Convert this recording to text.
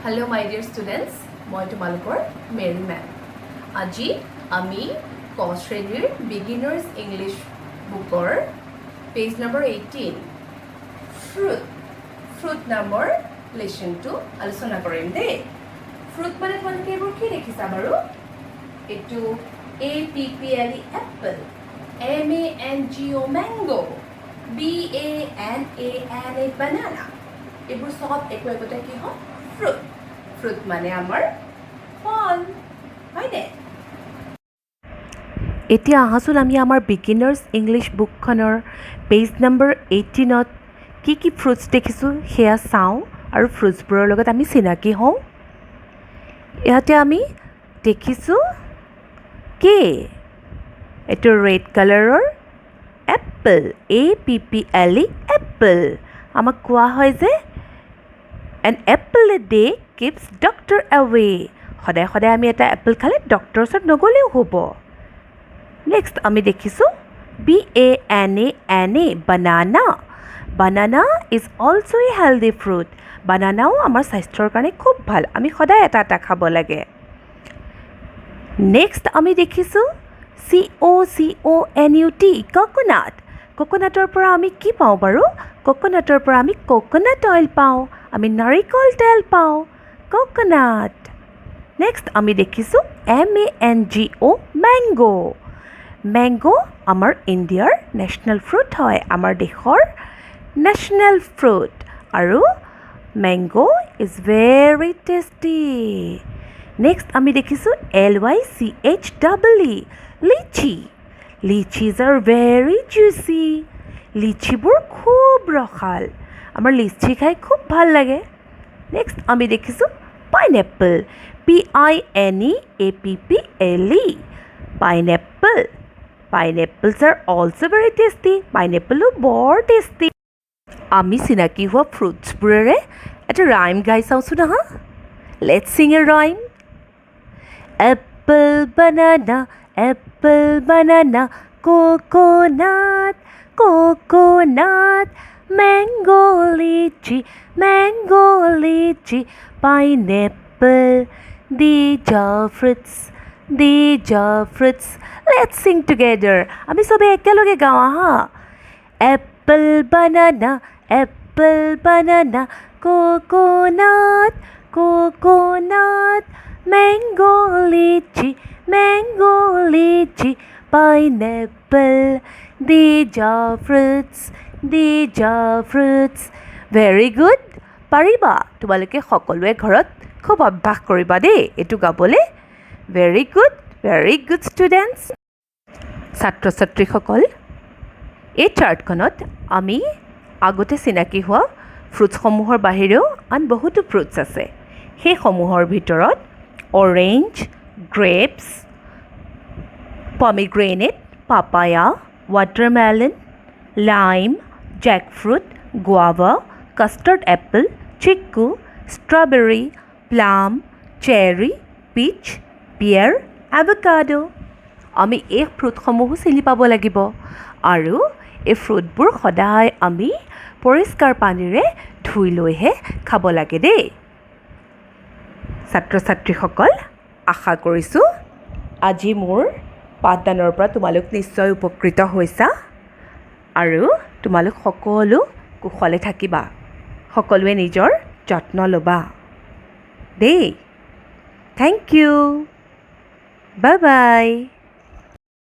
Hello my dear students, মই তোমালোকৰ মেৰি ma'am. আজি আমি Ka-shrenir beginners English bookৰ page number 18 fruit নামৰ লেচনটো আলোচনা কৰিম দেই। fruit মানে তোমালোকে এইবোৰ কি দেখিছা বাৰু? এইটো APPLE apple, MANGO mango, BANANA banana, এইবোৰ সব একো একোটা কি হয়? fruit মানে আমাৰ ফল হয়নে? এতিয়া আহাচোন আমি আমাৰ বিগিনাৰ্ছ ইংলিছ বুকখনৰ পেজ নম্বৰ 18ত কি ফ্ৰুটছ দেখিছোঁ সেয়া চাওঁ আৰু ফ্ৰুটছবোৰৰ লগত আমি চিনাকি হওঁ। ইয়াতে আমি দেখিছোঁ কি এইটো ৰেড কালাৰৰ এপল, APPLE এপল। আমাক কোৱা হয় যে an apple a day keeps doctor away. সদায় সদায় আমি এটা এপল খালে ডক্টৰৰ ওচৰত নগ'লেও হ'ব। নেক্সট আমি দেখিছোঁ BANANA banana. Banana is also a healthy fruit. বানানাও আমাৰ স্বাস্থ্যৰ কাৰণে খুব ভাল, আমি সদায় এটা এটা খাব লাগে। নেক্সট আমি দেখিছোঁ COCONUT coconut. কোকোনাটৰ পৰা আমি কি পাওঁ বাৰু? কোকোনাটৰ পৰা আমি কোকোনাট অইল পাওঁ, আমি নাৰিকল তেল পাওঁ, কোকোনাট। নেক্সট আমি দেখিছোঁ MANGO মেংগো। মেংগো আমাৰ ইণ্ডিয়াৰ নেশ্যনেল ফ্ৰুট হয়, আমাৰ দেশৰ নেশ্যনেল ফ্ৰুট আৰু mango is very tasty. Next আমি দেখিছোঁ LYCHEE লিচি। লিচিজ আৰ ভেৰি জুচি। লিচিবোৰ খুব ৰসাল, আমাৰ লিচি খাই খুব ভাল লাগে। নেক্সট আমি দেখিছোঁ pineapple, PINEAPPLE pineapple. Pineapples are also' very tasty, পাইনএপলো বৰ টেষ্টি। আমি চিনাকি হোৱা ফ্ৰুটছবোৰেৰে এটা ৰাইম গাই চাওঁচোন হা। Let's sing a rhyme. Apple banana coconut, coconut, mango lychee, pineapple. These are fruits, let's sing together. আমি সবে একেলগে গাওঁ আহা। apple banana coconut, mango lychee, pineapple. These are fruits. Very good. পাৰিবা তোমালোকে সকলোৱে ঘৰত খুব অভ্যাস কৰিবা দেই এইটো গাবলৈ। Very good students. ছাত্ৰ ছাত্ৰীসকল, এই চাৰ্টখনত আমি আগতে চিনাকি হোৱা ফ্ৰুটছসমূহৰ বাহিৰেও আন বহুতো ফ্ৰুটছ আছে। সেইসমূহৰ ভিতৰত orange, grapes, pomegranate, papaya, watermelon, lime, jackfruit, guava, custard apple, chikoo, strawberry, plum, cherry, peach, pear, avocado. আমি এই ফ্ৰুটসমূহো চিনি পাব লাগিব আৰু এই ফ্ৰুটবোৰ সদায় আমি পৰিষ্কাৰ পানীৰে ধুই লৈহে খাব লাগে দেই। ছাত্ৰ ছাত্ৰীসকল, আশা কৰিছোঁ আজি মোৰ পাঠদানৰ পৰা তোমালোক নিশ্চয় উপকৃত হৈছা আৰু তোমালোক সকলো কুশলে থাকিবা, সকলোৱে নিজৰ যত্ন ল'বা দেই। Thank you, bye by.